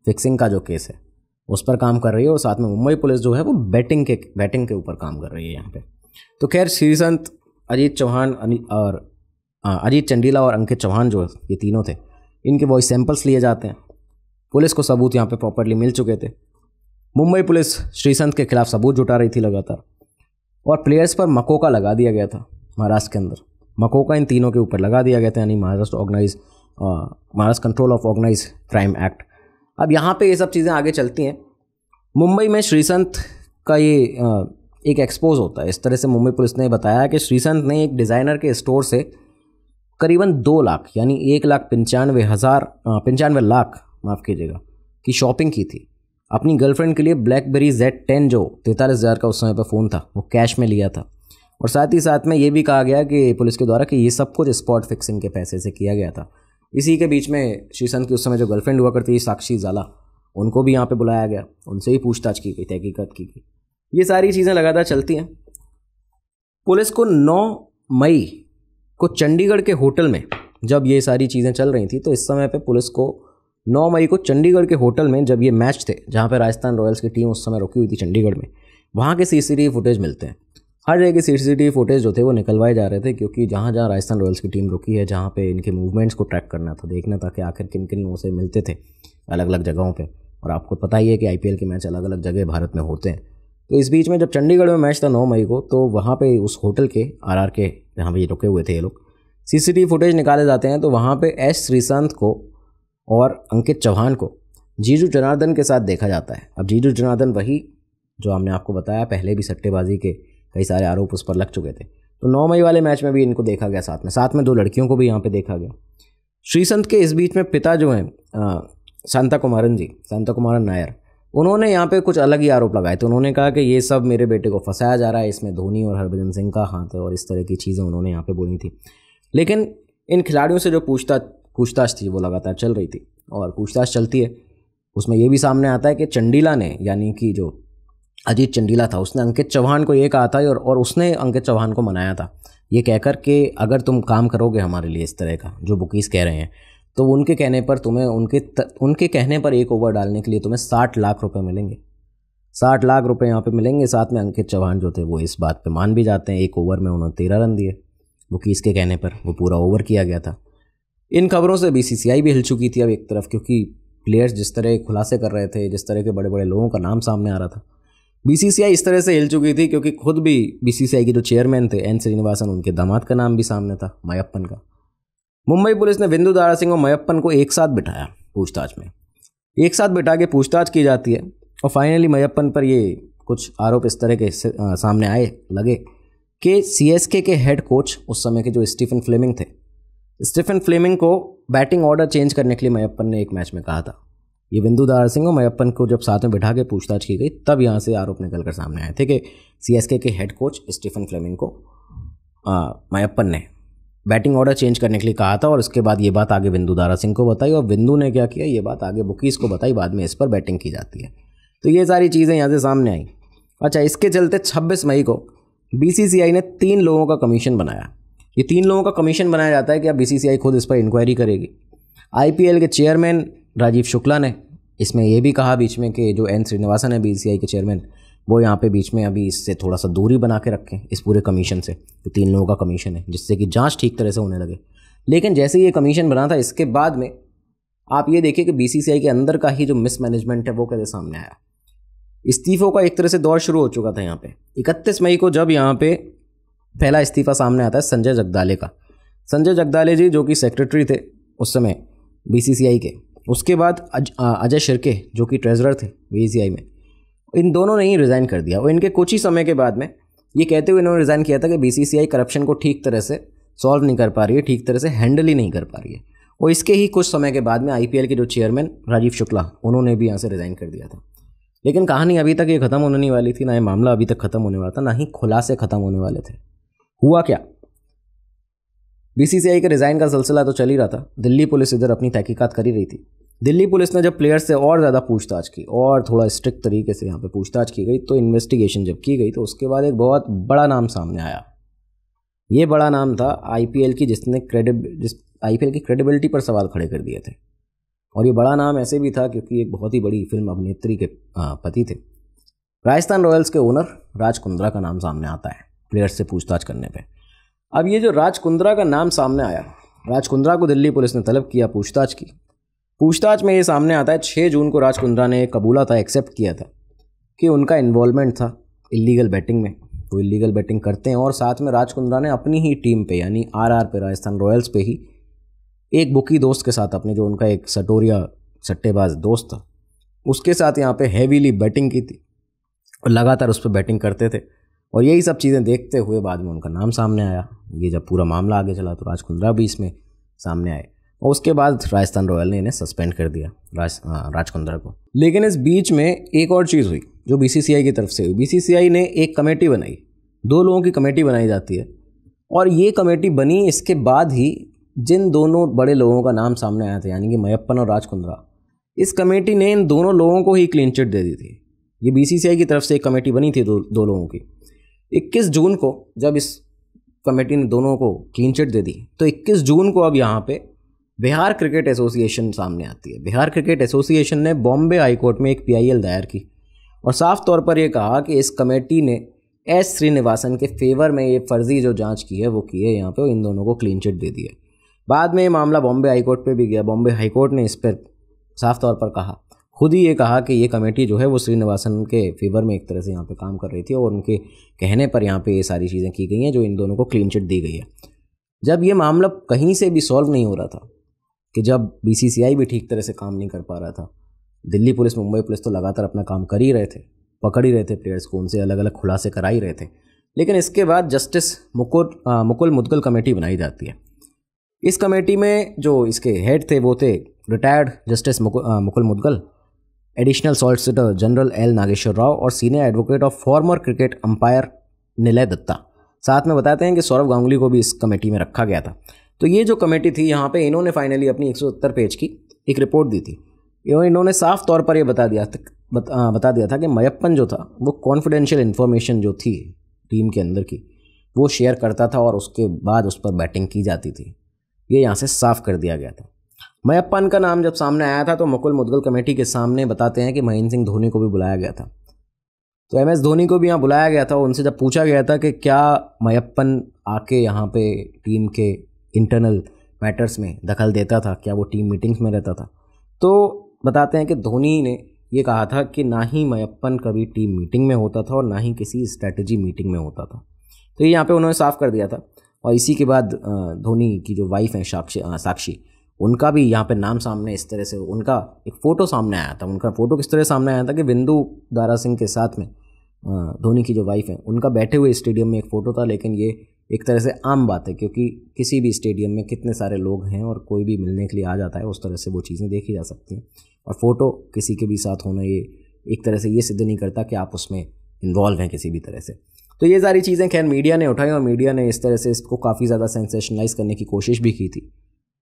फिक्सिंग का जो केस है उस पर काम कर रही है, और साथ में मुंबई पुलिस जो है वो बैटिंग के ऊपर काम कर रही है यहाँ पे। तो खैर श्रीसंत, अजीत चौहान और अजीत चंडीला और अंकित चौहान जो ये तीनों थे, इनके वॉइस सैंपल्स लिए जाते हैं। पुलिस को सबूत यहाँ पे प्रॉपर्ली मिल चुके थे। मुंबई पुलिस श्रीसंत के खिलाफ सबूत जुटा रही थी लगातार, और प्लेयर्स पर मकोका लगा दिया गया था महाराष्ट्र के अंदर। मकोका इन तीनों के ऊपर लगा दिया गया था, यानी Maharashtra control of organise crime act. अब यहाँ पे ये सब चीज़ें आगे चलती हैं। मुंबई में श्रीसंत का ये एक एक्सपोज होता है। इस तरह से मुंबई पुलिस ने बताया कि श्रीसंत ने एक डिज़ाइनर के स्टोर से करीबन 2 लाख यानी 1,95,000 लाख की शॉपिंग की थी। अपनी गर्लफ्रेंड के लिए ब्लैकबेरी Z10 जो 43,000 का उस समय पर फ़ोन था वो कैश में लिया था। और साथ ही साथ में ये भी कहा गया कि पुलिस के द्वारा कि ये सब कुछ स्पॉट फिक्सिंग के पैसे से किया गया था। इसी के बीच में श्रीसंत की उस समय जो गर्लफ्रेंड हुआ करती थी साक्षी जाला, उनको भी यहाँ पे बुलाया गया, उनसे ही पूछताछ की गई, तहकीकात की गई। ये सारी चीज़ें लगातार चलती हैं। पुलिस को 9 मई को चंडीगढ़ के होटल में, जब ये सारी चीज़ें चल रही थी, तो इस समय पे पुलिस को 9 मई को चंडीगढ़ के होटल में, जब ये मैच थे जहाँ पे राजस्थान रॉयल्स की टीम उस समय रुकी हुई थी चंडीगढ़ में, वहाँ के CCTV फुटेज मिलते हैं। हर जगह के CCTV फुटेज जो थे वो निकलवाए जा रहे थे, क्योंकि जहाँ जहाँ राजस्थान रॉयल्स की टीम रुकी है, जहाँ पे इनके मूवमेंट्स को ट्रैक करना था, देखना था कि आखिर किन किन लोगों से मिलते थे अलग अलग जगहों पे। और आपको पता ही है कि IPL के मैच अलग अलग जगह भारत में होते हैं। तो इस बीच में जब चंडीगढ़ में मैच था 9 मई को, तो वहाँ पे उस होटल के RR के जहाँ पे ये रुके हुए थे ये लोग, CCTV फुटेज निकाले जाते हैं। तो वहाँ पे S श्रीसंत को और अंकित चौहान को जीजू जनार्दन के साथ देखा जाता है। अब जीजू जनार्दन वही जो हमने आपको बताया, पहले भी सट्टेबाजी के कई सारे आरोप उस पर लग चुके थे। तो 9 मई वाले मैच में भी इनको देखा गया, साथ में 2 लड़कियों को भी यहाँ पे देखा गया। श्रीसंत के इस बीच में पिता जो हैं शांता कुमारन नायर, उन्होंने यहाँ पे कुछ अलग ही आरोप लगाए थे। उन्होंने कहा कि ये सब मेरे बेटे को फंसाया जा रहा है, इसमें धोनी और हरभजन सिंह का हाथ है, और इस तरह की चीज़ें उन्होंने यहाँ पे बोली थी। लेकिन इन खिलाड़ियों से जो पूछताछ थी वो लगातार चल रही थी, और पूछताछ चलती है उसमें ये भी सामने आता है कि चंडीला ने, यानी कि जो अजीत चंडीला था, उसने अंकित चौहान को ये कहा था और उसने अंकित चौहान को मनाया था ये कहकर कि अगर तुम काम करोगे हमारे लिए इस तरह का जो बुकीज़ कह रहे हैं, तो उनके कहने पर तुम्हें उनके कहने पर 1 ओवर डालने के लिए तुम्हें 60 लाख रुपए मिलेंगे। 60 लाख रुपए यहाँ पे मिलेंगे। साथ में अंकित चौहान जो थे वो इस बात पे मान भी जाते हैं। 1 ओवर में उन्होंने 13 रन दिए, बुकीज़ के कहने पर वो पूरा ओवर किया गया था। इन खबरों से BCCI भी हिल चुकी थी अब एक तरफ, क्योंकि प्लेयर्स जिस तरह खुलासे कर रहे थे, जिस तरह के बड़े बड़े लोगों का नाम सामने आ रहा था, BCCI इस तरह से हिल चुकी थी क्योंकि खुद भी BCCI के जो चेयरमैन थे N श्रीनिवासन, उनके दामाद का नाम भी सामने था, मयप्पन का। मुंबई पुलिस ने विंदु दारा सिंह और मयप्पन को एक साथ बिठाया पूछताछ में। एक साथ बिठा के पूछताछ की जाती है, और फाइनली मयप्पन पर ये कुछ आरोप इस तरह के सामने आए लगे कि CSK के हेड कोच उस समय के जो स्टीफन फ्लेमिंग थे, स्टीफन फ्लेमिंग को बैटिंग ऑर्डर चेंज करने के लिए मयप्पन ने एक मैच में कहा था। ये विंदु दारा सिंह और मयप्पन को जब साथ में बिठा के पूछताछ की गई, तब यहाँ से आरोप निकल कर सामने आए थे कि CSK के हेड कोच स्टीफन फ्लेमिंग को मयप्पन ने बैटिंग ऑर्डर चेंज करने के लिए कहा था। और उसके बाद ये बात आगे विंदु दारा सिंह को बताई, और विंदु ने क्या किया, ये बात आगे बुकीज़ को बताई, बाद में इस पर बैटिंग की जाती है। तो ये सारी चीज़ें यहाँ से सामने आई। अच्छा, इसके चलते 26 मई को बीसीसीआई ने 3 लोगों का कमीशन बनाया। ये 3 लोगों का कमीशन बनाया जाता है कि अब बीसीसीआई खुद इस पर इंक्वायरी करेगी। आईपीएल के चेयरमैन राजीव शुक्ला ने इसमें यह भी कहा बीच में कि जो एन श्रीनिवासन है बीसीसीआई के चेयरमैन, वो यहाँ पे बीच में अभी इससे थोड़ा सा दूरी बना के रखें इस पूरे कमीशन से, जो 3 लोगों का कमीशन है, जिससे कि जांच ठीक तरह से होने लगे। लेकिन जैसे ये कमीशन बना था, इसके बाद में आप ये देखिए कि बीसीसीआई के अंदर का ही जो मिसमैनेजमेंट है वो कैसे सामने आया। इस्तीफों का एक तरह से दौर शुरू हो चुका था यहाँ पे। 31 मई को जब यहाँ पे पहला इस्तीफा सामने आता है संजय जगदाले का। संजय जगदाले जी जो कि सेक्रेटरी थे उस समय बीसीसीआई के, उसके बाद अजय शिर्के जो कि ट्रेजरर थे बीसीसीआई में, इन दोनों ने ही रिज़ाइन कर दिया। और इनके कुछ ही समय के बाद में ये कहते हुए इन्होंने रिज़ाइन किया था कि बीसीसीआई करप्शन को ठीक तरह से सॉल्व नहीं कर पा रही है, ठीक तरह से हैंडल ही नहीं कर पा रही है। और इसके ही कुछ समय के बाद में आईपीएल के जो चेयरमैन राजीव शुक्ला, उन्होंने भी यहाँ से रिज़ाइन कर दिया था। लेकिन कहानी अभी तक ये ख़त्म होने नहीं वाली थी, ना ये मामला अभी तक ख़त्म होने वाला था, ना ही खुलासे ख़त्म होने वाले थे। हुआ क्या, बीसीसीआई के रिज़ाइन का सिलसिला तो चल ही रहा था। दिल्ली पुलिस इधर अपनी तहकीकात कर ही रही थी। दिल्ली पुलिस ने जब प्लेयर्स से और ज़्यादा पूछताछ की और थोड़ा स्ट्रिक्ट तरीके से यहाँ पे पूछताछ की गई, तो इन्वेस्टिगेशन जब की गई तो उसके बाद एक बहुत बड़ा नाम सामने आया। ये बड़ा नाम था आईपीएल की, जिसने आईपीएल की क्रेडिबिलिटी पर सवाल खड़े कर दिए थे। और ये बड़ा नाम ऐसे भी था क्योंकि एक बहुत ही बड़ी फिल्म अभिनेत्री के पति थे। राजस्थान रॉयल्स के ओनर राज कुंद्रा का नाम सामने आता है प्लेयर्स से पूछताछ करने पे। अब ये जो राज कुंद्रा का नाम सामने आया, राज कुंद्रा को दिल्ली पुलिस ने तलब किया, पूछताछ की। पूछताछ में ये सामने आता है 6 जून को राज कुंद्रा ने कबूला था, एक्सेप्ट किया था कि उनका इन्वॉल्वमेंट था इलीगल बैटिंग में, वो इलीगल बैटिंग करते हैं। और साथ में राज कुंद्रा ने अपनी ही टीम पे यानी आरआर पे, राजस्थान रॉयल्स पे ही एक बुकी दोस्त के साथ, अपने जो उनका एक सटोरिया सट्टेबाज दोस्त था, उसके साथ यहाँ पे हैवीली बैटिंग की थी और लगातार उस पर बैटिंग करते थे। और यही सब चीज़ें देखते हुए बाद में उनका नाम सामने आया। ये जब पूरा मामला आगे चला तो राज कुंद्रा भी इसमें सामने आए और उसके बाद राजस्थान रॉयल ने इन्हें सस्पेंड कर दिया, राज कुंद्रा को। लेकिन इस बीच में एक और चीज़ हुई जो बीसीसीआई की तरफ से हुई। बीसीसीआई ने एक कमेटी बनाई, 2 लोगों की कमेटी बनाई जाती है। और ये कमेटी बनी इसके बाद ही जिन दोनों बड़े लोगों का नाम सामने आया था, यानी कि मयप्पन और राज कुंद्रा, इस कमेटी ने इन दोनों लोगों को ही क्लीन चिट दे दी थी। ये बीसीसीआई की तरफ से एक कमेटी बनी थी दो लोगों की। 21 जून को जब इस कमेटी ने दोनों को क्लीन चिट दे दी, तो 21 जून को अब यहाँ पे बिहार क्रिकेट एसोसिएशन सामने आती है। बिहार क्रिकेट एसोसिएशन ने बॉम्बे हाई कोर्ट में एक पीआईएल दायर की और साफ तौर पर यह कहा कि इस कमेटी ने एस श्रीनिवासन के फेवर में ये फर्जी जो जांच की है वो की है यहाँ पे, और इन दोनों को क्लीन चिट दे दी है। बाद में ये मामला बॉम्बे हाई कोर्ट पे भी गया। बॉम्बे हाई कोर्ट ने इस पर साफ तौर पर कहा, खुद ही ये कहा कि ये कमेटी जो है वो श्रीनिवासन के फेवर में एक तरह से यहाँ पे काम कर रही थी और उनके कहने पर यहाँ पे ये सारी चीज़ें की गई हैं जो इन दोनों को क्लीन चिट दी गई है। जब ये मामला कहीं से भी सॉल्व नहीं हो रहा था, कि जब बीसीसीआई भी ठीक तरह से काम नहीं कर पा रहा था, दिल्ली पुलिस मुंबई पुलिस तो लगातार अपना काम कर ही रहे थे, पकड़ ही रहे थे प्लेयर्स को, उनसे अलग अलग खुलासे करा ही रहे थे। लेकिन इसके बाद जस्टिस मुकुल मुदगल कमेटी बनाई जाती है। इस कमेटी में जो इसके हेड थे वो थे retired justice Mukul Mudgal, additional solicitor general L Nageshwar Rao और senior advocate of former cricket umpire Nilay Dutta. साथ में बताते हैं कि सौरव गांगुली को भी इस कमेटी में रखा गया था। तो ये जो कमेटी थी यहाँ पे इन्होंने फाइनली अपनी 170 पेज की एक रिपोर्ट दी थी। इन्होंने साफ तौर पर ये बता दिया था कि मयप्पन जो था वो कॉन्फिडेंशियल इन्फॉर्मेशन जो थी टीम के अंदर की वो शेयर करता था और उसके बाद उस पर बैटिंग की जाती थी। ये यहाँ से साफ कर दिया गया था। मयप्पन का नाम जब सामने आया था तो मुकुल मुदगल कमेटी के सामने बताते हैं कि महेंद्र सिंह धोनी को भी बुलाया गया था। तो एमएस धोनी को भी यहाँ बुलाया गया था। उनसे जब पूछा गया था कि क्या मयप्पन आके यहाँ पे टीम के इंटरनल मैटर्स में दखल देता था, क्या वो टीम मीटिंग्स में रहता था, तो बताते हैं कि धोनी ने ये कहा था कि ना ही मयप्पन कभी टीम मीटिंग में होता था और ना ही किसी स्ट्रैटेजी मीटिंग में होता था। तो ये यहाँ पे उन्होंने साफ कर दिया था। और इसी के बाद धोनी की जो वाइफ हैं साक्षी, उनका भी यहाँ पे नाम सामने इस तरह से, उनका एक फ़ोटो सामने आया था। उनका फ़ोटो किस तरह सामने आया था कि बिंदु दारा सिंह के साथ में धोनी की जो वाइफ है उनका बैठे हुए स्टेडियम में एक फ़ोटो था। लेकिन ये एक तरह से आम बात है क्योंकि किसी भी स्टेडियम में कितने सारे लोग हैं और कोई भी मिलने के लिए आ जाता है, उस तरह से वो चीज़ें देखी जा सकती हैं। और फ़ोटो किसी के भी साथ होना ये एक तरह से ये सिद्ध नहीं करता कि आप उसमें इन्वॉल्व हैं किसी भी तरह से। तो ये सारी चीज़ें खैर मीडिया ने उठाई और मीडिया ने इस तरह से इसको काफ़ी ज़्यादा सेंसेशनलाइज करने की कोशिश भी की थी,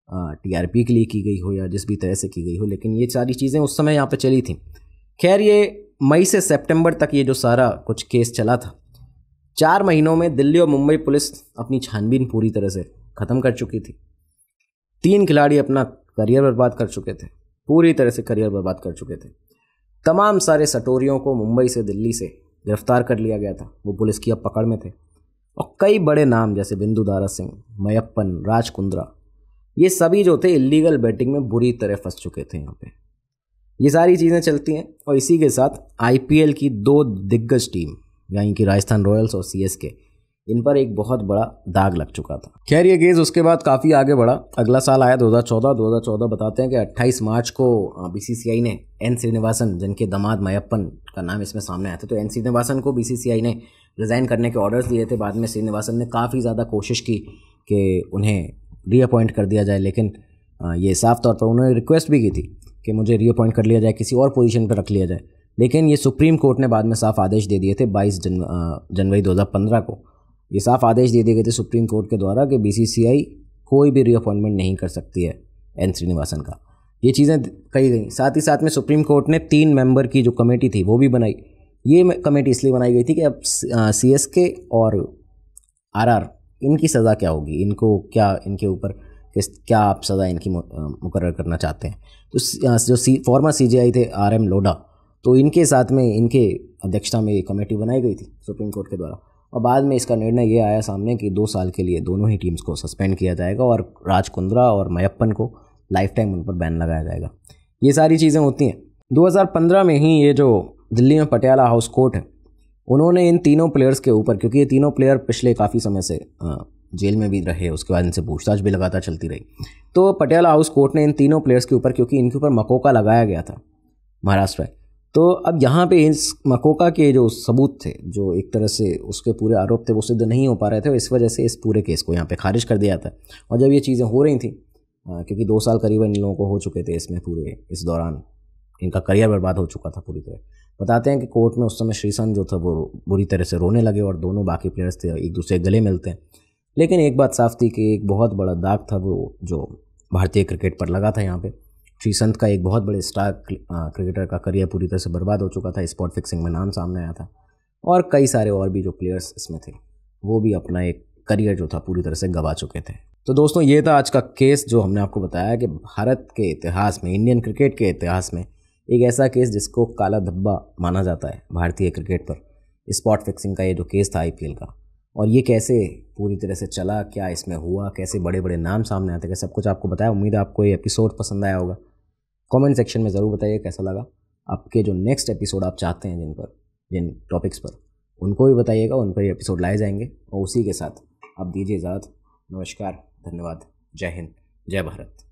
टीआरपी के लिए की गई हो या जिस भी तरह से की गई हो। लेकिन ये सारी चीज़ें उस समय यहाँ पे चली थी। खैर ये मई से सितंबर तक ये जो सारा कुछ केस चला था, 4 महीनों में दिल्ली और मुंबई पुलिस अपनी छानबीन पूरी तरह से ख़त्म कर चुकी थी। 3 खिलाड़ी अपना करियर बर्बाद कर चुके थे, पूरी तरह से करियर बर्बाद कर चुके थे। तमाम सारे सटोरियों को मुंबई से दिल्ली से गिरफ्तार कर लिया गया था, वो पुलिस की अब पकड़ में थे। और कई बड़े नाम जैसे बिंदुदारा सिंह, मयप्पन, राज कुंद्रा, ये सभी जो थे इलीगल बैटिंग में बुरी तरह फंस चुके थे यहाँ पे। ये सारी चीज़ें चलती हैं और इसी के साथ आईपीएल की 2 दिग्गज टीम यानी कि राजस्थान रॉयल्स और सीएसके, इन पर एक बहुत बड़ा दाग लग चुका था। खैर ये केस उसके बाद काफ़ी आगे बढ़ा। अगला साल आया 2014 बताते हैं कि 28 मार्च को बीसीसीआई ने एन श्रीनिवासन, जिनके दामाद मयप्पन का नाम इसमें सामने आया था, तो एन श्रीनिवासन को बीसीसीआई ने रिज़ाइन करने के ऑर्डर्स दिए थे। बाद में श्रीनिवासन ने काफ़ी ज़्यादा कोशिश की कि उन्हें रीअपॉइंट कर दिया जाए, लेकिन ये साफ तौर पर उन्होंने रिक्वेस्ट भी की थी कि मुझे रीअपॉइंट कर लिया जाए, किसी और पोजीशन पर रख लिया जाए, लेकिन ये सुप्रीम कोर्ट ने बाद में साफ आदेश दे दिए थे। 22 जनवरी 2015 को ये साफ आदेश दे दिए गए थे सुप्रीम कोर्ट के द्वारा कि बीसीसीआई कोई भी रीअपॉइंटमेंट नहीं कर सकती है एन श्रीनिवासन का। ये चीज़ें कही गई। साथ ही साथ में सुप्रीम कोर्ट ने 3 मेंबर की जो कमेटी थी वो भी बनाई। ये कमेटी इसलिए बनाई गई थी कि अब सीएसके और आरआर, इनकी सज़ा क्या होगी, इनको क्या, इनके ऊपर क्या आप सज़ा इनकी मुकर्रर करना चाहते हैं। तो जो फॉर्मर सीजेआई थे आरएम लोढ़ा, तो इनके साथ में, इनके अध्यक्षता में ये कमेटी बनाई गई थी सुप्रीम कोर्ट के द्वारा। और बाद में इसका निर्णय ये आया सामने कि 2 साल के लिए दोनों ही टीम्स को सस्पेंड किया जाएगा और राज कुंद्रा और मयप्पन को लाइफ टाइम उन पर बैन लगाया जाएगा। ये सारी चीज़ें होती हैं। 2015 में ही ये जो दिल्ली में पटियाला हाउस कोर्ट है, उन्होंने इन तीनों प्लेयर्स के ऊपर, क्योंकि ये तीनों प्लेयर पिछले काफ़ी समय से जेल में भी रहे, उसके बाद इनसे पूछताछ भी लगातार चलती रही, तो पटियाला हाउस कोर्ट ने इन तीनों प्लेयर्स के ऊपर, क्योंकि इनके ऊपर मकोका लगाया गया था महाराष्ट्र में, तो अब यहाँ पे इस मकोका के जो सबूत थे, जो एक तरह से उसके पूरे आरोप थे, वो सिद्ध नहीं हो पा रहे थे, इस वजह से इस पूरे केस को यहाँ पे खारिज कर दिया था। और जब ये चीज़ें हो रही थी, क्योंकि 2 साल करीबन इन लोगों को हो चुके थे इसमें, पूरे इस दौरान इनका करियर बर्बाद हो चुका था पूरी तरह। बताते हैं कि कोर्ट में उस समय श्रीसंत जो था वो बुरी तरह से रोने लगे और दोनों बाकी प्लेयर्स थे एक दूसरे गले मिलते हैं। लेकिन एक बात साफ थी कि एक बहुत बड़ा दाग था वो जो भारतीय क्रिकेट पर लगा था। यहाँ पे श्रीसंत का, एक बहुत बड़े स्टार क्रिकेटर का करियर पूरी तरह से बर्बाद हो चुका था। स्पॉट फिक्सिंग में नाम सामने आया था और कई सारे और भी जो प्लेयर्स इसमें थे वो भी अपना एक करियर जो था पूरी तरह से गंवा चुके थे। तो दोस्तों ये था आज का केस जो हमने आपको बताया कि भारत के इतिहास में, इंडियन क्रिकेट के इतिहास में एक ऐसा केस जिसको काला धब्बा माना जाता है भारतीय क्रिकेट पर, स्पॉट फिक्सिंग का ये जो केस था आईपीएल का, और ये कैसे पूरी तरह से चला, क्या इसमें हुआ, कैसे बड़े बड़े नाम सामने आते, सब कुछ आपको बताया। उम्मीद है आपको ये एपिसोड पसंद आया होगा। कमेंट सेक्शन में ज़रूर बताइए कैसा लगा। आपके जो नेक्स्ट एपिसोड आप चाहते हैं जिन टॉपिक्स पर, उनको भी बताइएगा, उन पर ये एपिसोड लाए जाएंगे। और उसी के साथ आप दीजिए इजाज़त। नमस्कार, धन्यवाद, जय हिंद, जय भारत।